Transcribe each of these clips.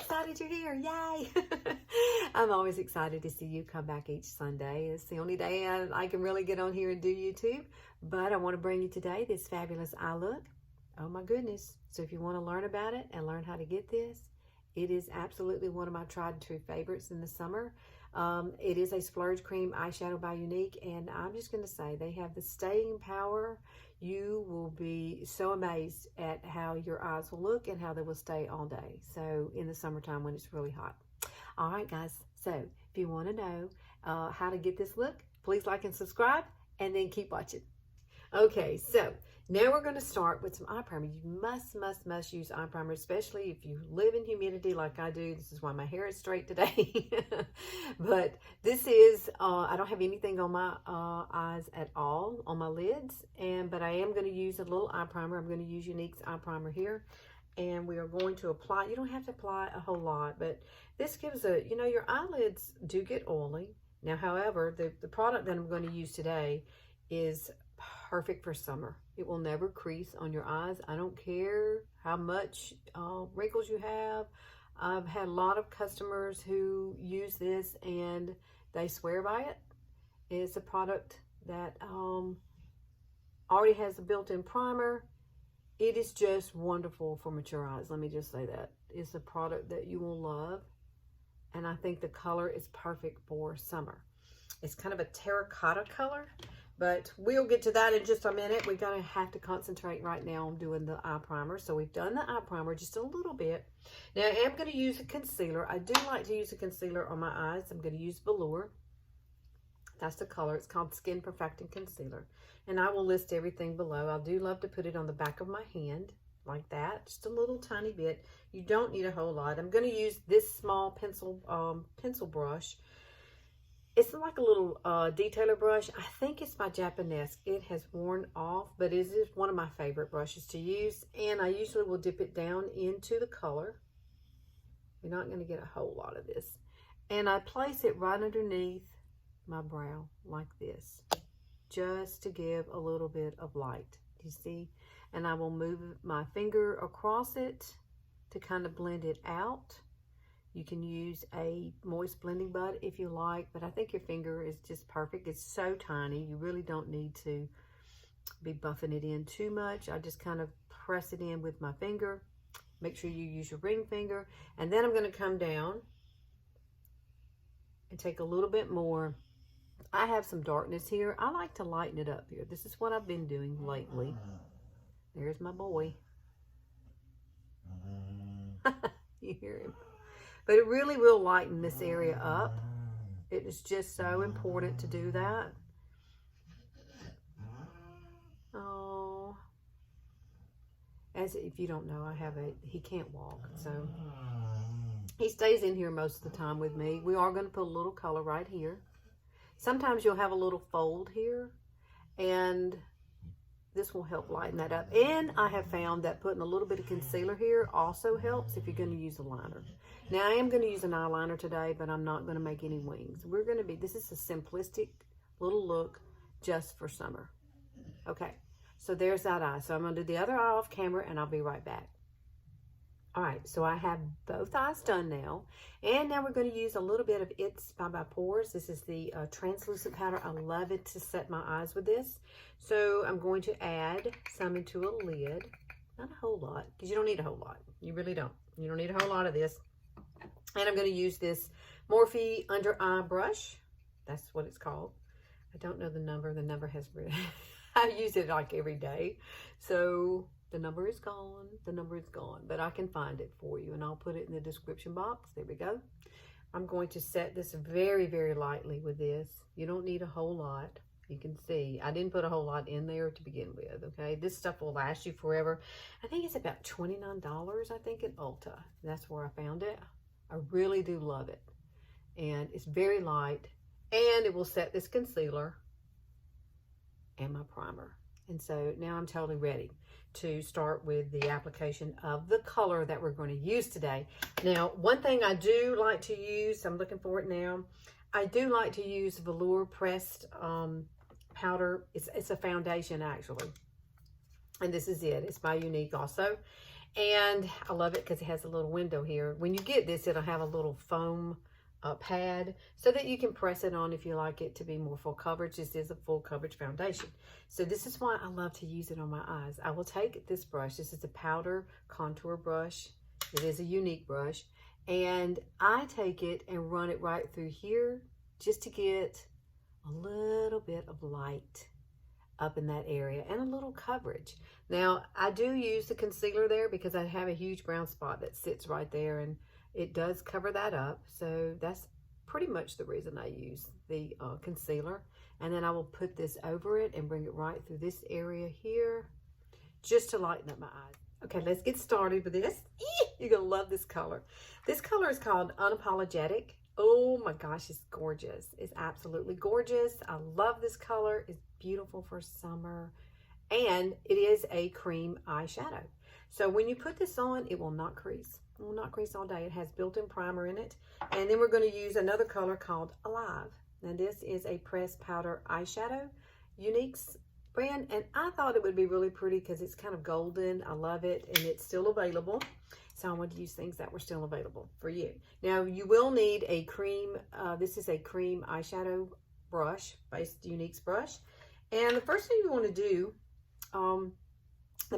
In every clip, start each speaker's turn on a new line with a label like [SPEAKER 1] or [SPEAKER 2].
[SPEAKER 1] excited you're here. Yay. I'm always excited to see you come back each Sunday. It's the only day I can really get on here and do YouTube. But I want to bring you today this fabulous eye look. Oh my goodness. So if you want to learn about it and learn how to get this, it is absolutely one of my tried and true favorites in the summer. It is a Splurge Cream Eyeshadow by Younique, and I'm just going to say they have the staying power. You will be so amazed at how your eyes will look and how they will stay all day. So in the summertime when it's really hot. All right, guys. So if you want to know how to get this look, please like and subscribe, and then keep watching. Okay, so now we're going to start with some eye primer. You must use eye primer, especially if you live in humidity like I do. This is why my hair is straight today. But this is, I don't have anything on my eyes at all, on my lids. But I am going to use a little eye primer. I'm going to use Younique's eye primer here. And we are going to apply, you don't have to apply a whole lot, but this gives a, you know, your eyelids do get oily. Now, however, the product that I'm going to use today is perfect for summer. It will never crease on your eyes. I don't care how much wrinkles you have. I've had a lot of customers who use this and they swear by it. It's a product that already has a built-in primer. It is just wonderful for mature eyes. Let me just say that. It's a product that you will love. And I think the color is perfect for summer. It's kind of a terracotta color. But we'll get to that in just a minute. We're going to have to concentrate right now on doing the eye primer. So we've done the eye primer just a little bit. Now I am going to use a concealer. I do like to use a concealer on my eyes. I'm going to use Velour. That's the color. It's called Skin Perfecting Concealer. And I will list everything below. I do love to put it on the back of my hand like that. Just a little tiny bit. You don't need a whole lot. I'm going to use this small pencil brush. It's like a little detailer brush. I think it's my Japanese. It has worn off, but it is one of my favorite brushes to use. And I usually will dip it down into the color. You're not going to get a whole lot of this. And I place it right underneath my brow like this, just to give a little bit of light. You see? And I will move my finger across it to kind of blend it out. You can use a moist blending bud if you like, but I think your finger is just perfect. It's so tiny. You really don't need to be buffing it in too much. I just kind of press it in with my finger. Make sure you use your ring finger. And then I'm going to come down and take a little bit more. I have some darkness here. I like to lighten it up here. This is what I've been doing lately. There's my boy. You hear him. But it really will lighten this area up. It is just so important to do that. Oh. As if you don't know, he can't walk. So he stays in here most of the time with me. We are going to put a little color right here. Sometimes you'll have a little fold here. And this will help lighten that up. And I have found that putting a little bit of concealer here also helps if you're going to use a liner. Now, I am going to use an eyeliner today, but I'm not going to make any wings. This is a simplistic little look just for summer. Okay, so there's that eye. So I'm going to do the other eye off camera, and I'll be right back. All right, so I have both eyes done now. And now we're going to use a little bit of It's by Pores. This is the translucent powder. I love it to set my eyes with this. So I'm going to add some into a lid. Not a whole lot, because you don't need a whole lot. You really don't. You don't need a whole lot of this. And I'm going to use this Morphe Under Eye Brush. That's what it's called. I don't know the number. The number has written. I use it like every day. So the number is gone. The number is gone. But I can find it for you. And I'll put it in the description box. There we go. I'm going to set this very, very lightly with this. You don't need a whole lot. You can see I didn't put a whole lot in there to begin with. Okay. This stuff will last you forever. I think it's about $29, I think, at Ulta. That's where I found it. I really do love it. And it's very light. And it will set this concealer and my primer. And so now I'm totally ready to start with the application of the color that we're going to use today. Now, one thing I do like to use, I'm looking for it now, I do like to use Velour pressed powder. It's a foundation, actually. And this is it. It's by Younique also. And I love it because it has a little window here. When you get this, it'll have a little foam pad so that you can press it on if you like it to be more full coverage. This is a full coverage foundation. So this is why I love to use it on my eyes. I will take this brush. This is a powder contour brush. It is a Younique brush. And I take it and run it right through here just to get a little bit of light up in that area and a little coverage. Now, I do use the concealer there because I have a huge brown spot that sits right there, and it does cover that up. So that's pretty much the reason I use the concealer. And then I will put this over it and bring it right through this area here just to lighten up my eyes. Okay, let's get started with this. You're gonna love this color. This color is called Unapologetic. Oh my gosh, it's gorgeous. It's absolutely gorgeous. I love this color. It's beautiful for summer. And it is a cream eyeshadow. So when you put this on, it will not crease. It will not crease all day. It has built-in primer in it. And then we're going to use another color called Alive. Now this is a pressed powder eyeshadow, Younique's brand. And I thought it would be really pretty because it's kind of golden. I love it. And it's still available. So I wanted to use things that were still available for you. Now you will need a cream. This is a cream eyeshadow brush, based Younique's brush. And the first thing you want to do,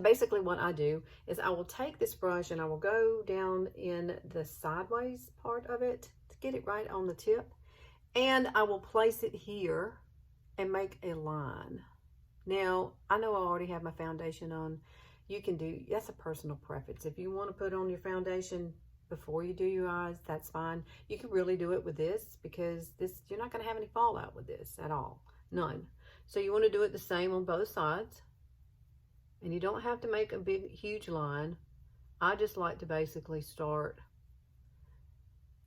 [SPEAKER 1] basically what I do is I will take this brush and I will go down in the sideways part of it to get it right on the tip. And I will place it here and make a line. Now, I know I already have my foundation on. You can do, that's a personal preference. If you want to put on your foundation before you do your eyes, that's fine. You can really do it with this because this, you're not going to have any fallout with this at all. None. So you want to do it the same on both sides. And you don't have to make a big, huge line. I just like to basically start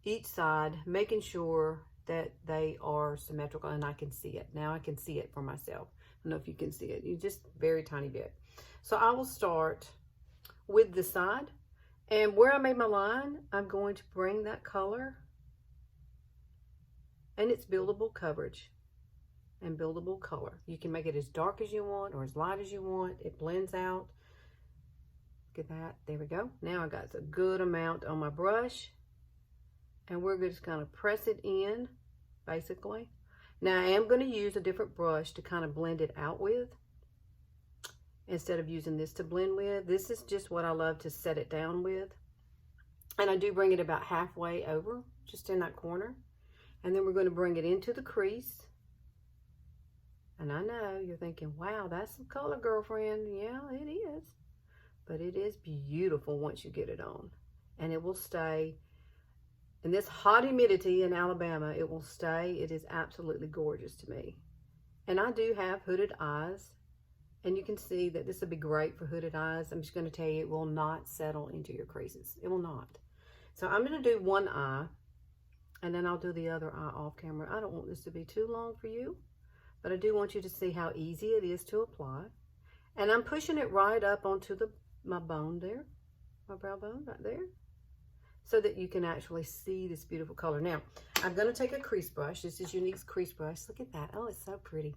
[SPEAKER 1] each side, making sure that they are symmetrical and I can see it. Now I can see it for myself. I don't know if you can see it. You just very tiny bit. So I will start with the side, and where I made my line, I'm going to bring that color, and it's buildable coverage and buildable color. You can make it as dark as you want or as light as you want. It blends out. Look at that. There we go. Now I got a good amount on my brush, and we're just going to press it in, basically. Now I am going to use a different brush to kind of blend it out with, instead of using this to blend with. This is just what I love to set it down with. And I do bring it about halfway over, just in that corner. And then we're going to bring it into the crease. And I know you're thinking, wow, that's some color, girlfriend. Yeah, it is. But it is beautiful once you get it on. And it will stay. In this hot humidity in Alabama, it will stay. It is absolutely gorgeous to me. And I do have hooded eyes. And you can see that this would be great for hooded eyes. I'm just going to tell you, it will not settle into your creases. It will not. So I'm going to do one eye, and then I'll do the other eye off camera. I don't want this to be too long for you, but I do want you to see how easy it is to apply. And I'm pushing it right up onto my bone there, my brow bone right there, so that you can actually see this beautiful color. Now, I'm going to take a crease brush. This is Younique's crease brush. Look at that. Oh, it's so pretty.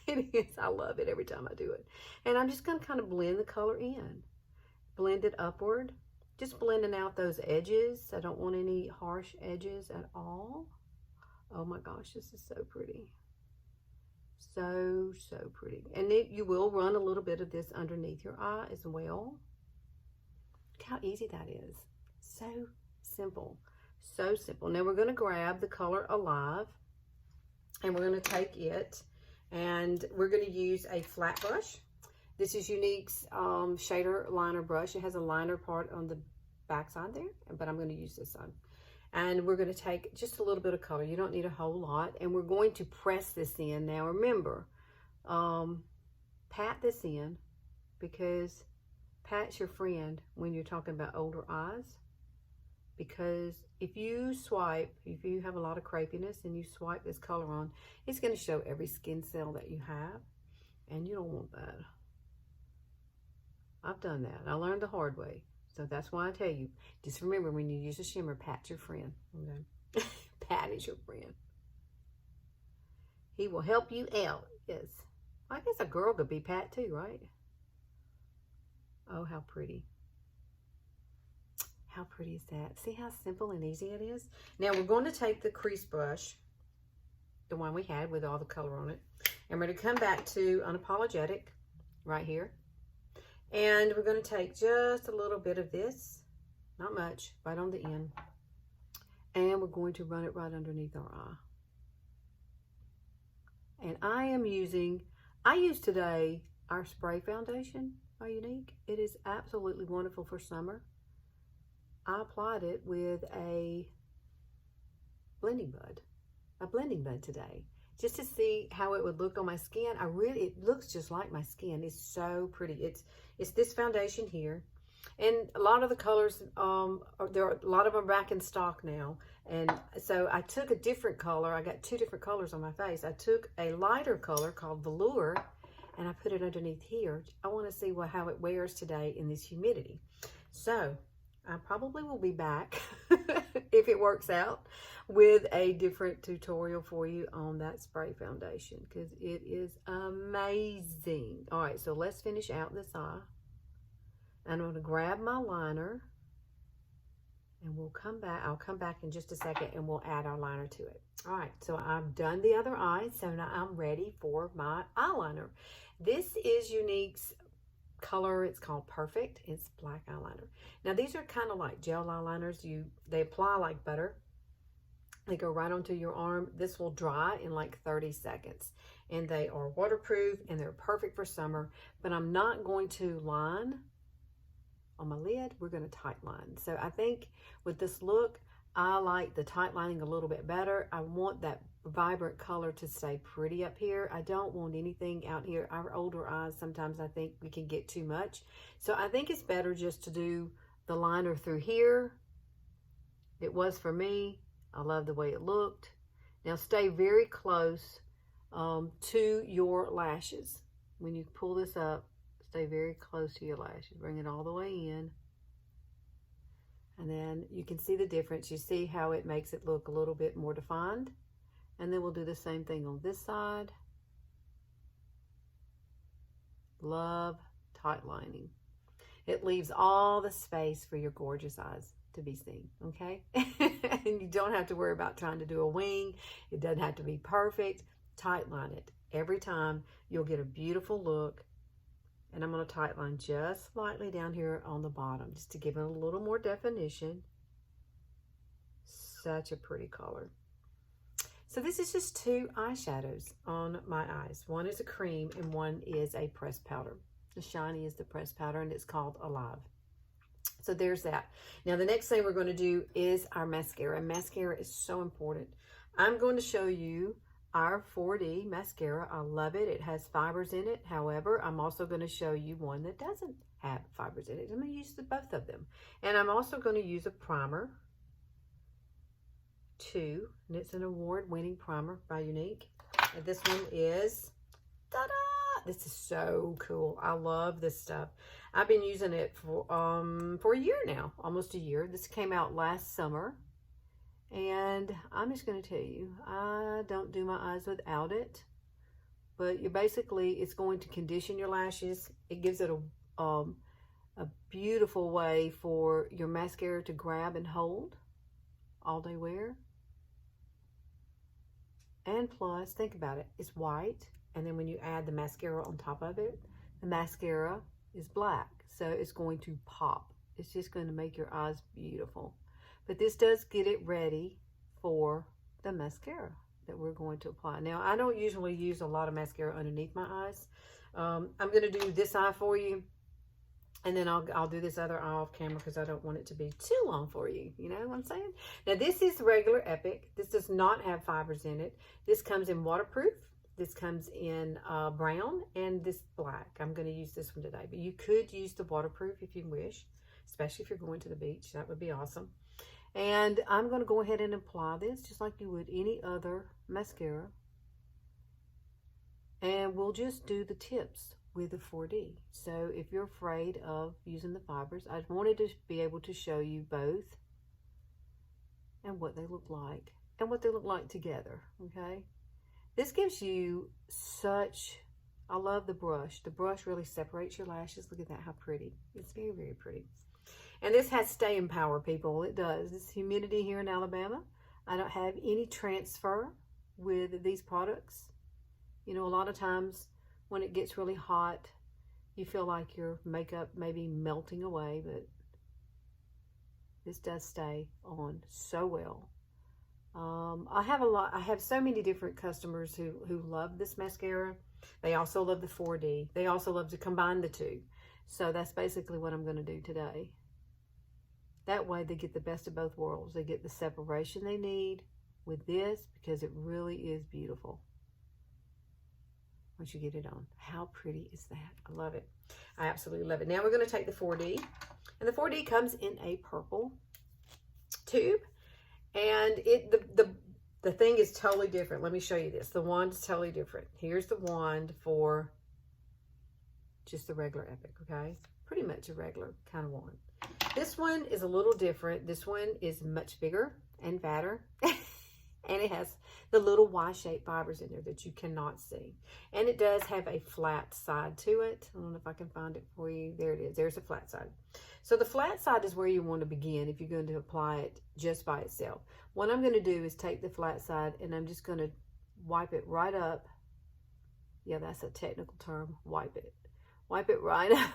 [SPEAKER 1] It is. I love it every time I do it. And I'm just going to kind of blend the color in. Blend it upward. Just blending out those edges. I don't want any harsh edges at all. Oh my gosh, this is so pretty. So, so pretty. And you will run a little bit of this underneath your eye as well. Look how easy that is. So simple. So simple. Now we're going to grab the color Alive. And we're going to take it. And we're going to use a flat brush. This is Younique's shader liner brush. It has a liner part on the back side there, but I'm going to use this side. And we're going to take just a little bit of color. You don't need a whole lot. And we're going to press this in. Now remember, pat this in, because pat's your friend when you're talking about older eyes. Because if you swipe, if you have a lot of crepiness and you swipe this color on, it's going to show every skin cell that you have. And you don't want that. I've done that. I learned the hard way. So that's why I tell you, just remember when you use a shimmer, pat's your friend. Okay? Pat is your friend. He will help you out. Yes. I guess a girl could be Pat too, right? Oh, how pretty. How pretty is that? See how simple and easy it is? Now we're going to take the crease brush, the one we had with all the color on it, and we're going to come back to Unapologetic right here. And we're going to take just a little bit of this, not much, right on the end. And we're going to run it right underneath our eye. And I use today our spray foundation by Younique. It is absolutely wonderful for summer. I applied it with a blending bud today, just to see how it would look on my skin. It looks just like my skin. It's so pretty. It's this foundation here, and a lot of the colors, there are a lot of them back in stock now. And so I took a different color. I got two different colors on my face. I took a lighter color called Velour, and I put it underneath here. I want to see how it wears today in this humidity. So I probably will be back if it works out with a different tutorial for you on that spray foundation, because it is amazing. All right, so let's finish out this eye. I'm going to grab my liner, and we'll come back. I'll come back in just a second and we'll add our liner to it. All right, so I've done the other eye, so now I'm ready for my eyeliner. This is Younique's color. It's called Perfect. It's black eyeliner. Now these are kind of like gel eyeliners. They apply like butter. They go right onto your arm. This will dry in like 30 seconds. And they are waterproof and they're perfect for summer. But I'm not going to line on my lid. We're going to tight line. So I think with this look, I like the tight lining a little bit better. I want that vibrant color to stay pretty up here. I don't want anything out here. Our older eyes, sometimes I think we can get too much. So I think it's better just to do the liner through here. It was for me. I love the way it looked. Now stay very close to your lashes. When you pull this up, stay very close to your lashes. Bring it all the way in. And then you can see the difference. You see how it makes it look a little bit more defined. And then we'll do the same thing on this side. Love tight lining. It leaves all the space for your gorgeous eyes to be seen, okay? And you don't have to worry about trying to do a wing. It doesn't have to be perfect. Tight line it. Every time you'll get a beautiful look. And I'm going to tight line just slightly down here on the bottom, just to give it a little more definition. Such a pretty color. So this is just two eyeshadows on my eyes. One is a cream and one is a pressed powder. The shiny is the pressed powder, and it's called Alive. So there's that. Now the next thing we're going to do is our mascara. Mascara is so important. I'm going to show you our 4D mascara. I love it. It has fibers in it. However, I'm also going to show you one that doesn't have fibers in it. I'm going to use both of them. And I'm also going to use a primer too. And it's an award-winning primer by Younique. And this one is, ta-da! This is so cool. I love this stuff. I've been using it for a year now, almost a year. This came out last summer. And I'm just going to tell you, I don't do my eyes without it. But it's going to condition your lashes. It gives it a beautiful way for your mascara to grab and hold all day wear. And plus, think about it, it's white. And then when you add the mascara on top of it, the mascara is black. So it's going to pop. It's just going to make your eyes beautiful. But this does get it ready for the mascara that we're going to apply. Now, I don't usually use a lot of mascara underneath my eyes. I'm going to do this eye for you. And then I'll do this other eye off camera because I don't want it to be too long for you. You know what I'm saying? Now, this is regular Epic. This does not have fibers in it. This comes in waterproof. This comes in brown and this black. I'm going to use this one today. But you could use the waterproof if you wish, especially if you're going to the beach. That would be awesome. And I'm going to go ahead and apply this just like you would any other mascara. And we'll just do the tips with the 4D. So if you're afraid of using the fibers, I wanted to be able to show you both and what they look like and what they look like together, okay? This gives you such, I love the brush. The brush really separates your lashes. Look at that, how pretty. It's very, very pretty. And this has staying power, people. It does. It's humidity here in Alabama. I don't have any transfer with these products. You know, a lot of times when it gets really hot, you feel like your makeup may be melting away, but this does stay on so well. I have so many different customers who love this mascara. They also love the 4D. They also love to combine the two. So that's basically what I'm going to do today. That way they get the best of both worlds. They get the separation they need with this because it really is beautiful. Once you get it on. How pretty is that? I love it. I absolutely love it. Now we're going to take the 4D. And the 4D comes in a purple tube. And the thing is totally different. Let me show you this. The wand is totally different. Here's the wand for just the regular Epic, okay? Pretty much a regular kind of wand. This one is a little different. This one is much bigger and fatter. And it has the little Y-shaped fibers in there that you cannot see. And it does have a flat side to it. I don't know if I can find it for you. There it is. There's a flat side. So the flat side is where you want to begin if you're going to apply it just by itself. What I'm going to do is take the flat side and I'm just going to wipe it right up. Yeah, that's a technical term. Wipe it. Wipe it right up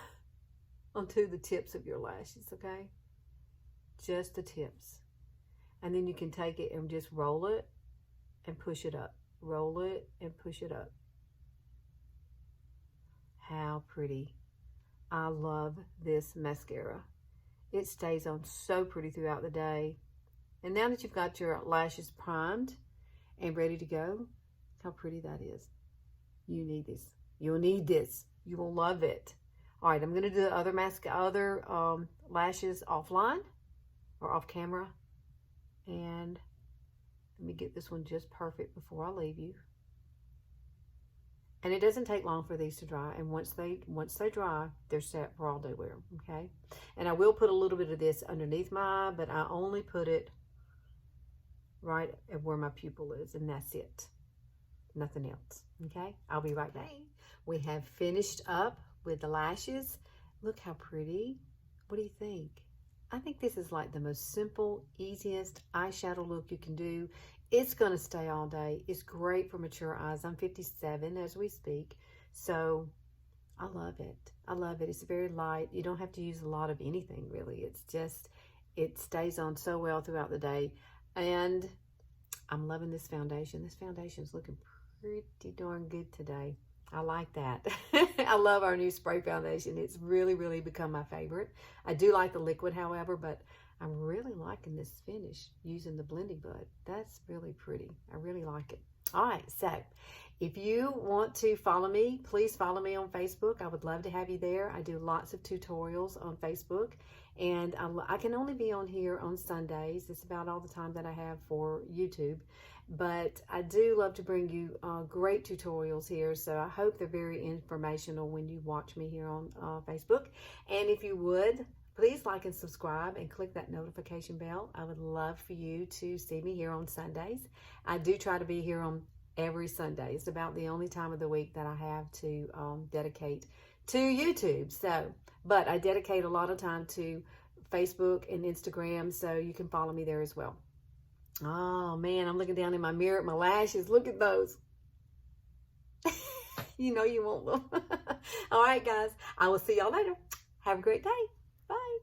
[SPEAKER 1] onto the tips of your lashes, okay? Just the tips. And then you can take it and just roll it and push it up. Roll it and push it up. How pretty. I love this mascara. It stays on so pretty throughout the day. And now that you've got your lashes primed and ready to go, look how pretty that is. You need this. You'll need this. You will love it. All right, I'm going to do the other lashes offline or off camera. And let me get this one just perfect before I leave you. And it doesn't take long for these to dry. And once they dry, they're set for all day wear, okay? And I will put a little bit of this underneath my eye, but I only put it right at where my pupil is, and that's it. Nothing else, okay? I'll be right back. We have finished up with the lashes. Look how pretty. What do you think? I think this is like the most simple, easiest eyeshadow look you can do. It's going to stay all day. It's great for mature eyes. I'm 57 as we speak. So I love it. I love it. It's very light. You don't have to use a lot of anything really. It's just, it stays on so well throughout the day. And I'm loving this foundation. This foundation is looking pretty darn good today. I like that. I love our new spray foundation. It's really, really become my favorite. I do like the liquid, however, but I'm really liking this finish using the blending bud. That's really pretty. I really like it. All right, so if you want to follow me, please follow me on Facebook. I would love to have you there. I do lots of tutorials on Facebook, and I can only be on here on Sundays. It's about all the time that I have for YouTube, but I do love to bring you great tutorials here, so I hope they're very informational when you watch me here on Facebook. And if you would, please like and subscribe and click that notification bell. I would love for you to see me here on Sundays. I do try to be here on every Sunday. It's about the only time of the week that I have to dedicate to YouTube. So, but I dedicate a lot of time to Facebook and Instagram, so you can follow me there as well. Oh man, I'm looking down in my mirror at my lashes. Look at those. You know you want them. All right, guys. I will see y'all later. Have a great day. Bye.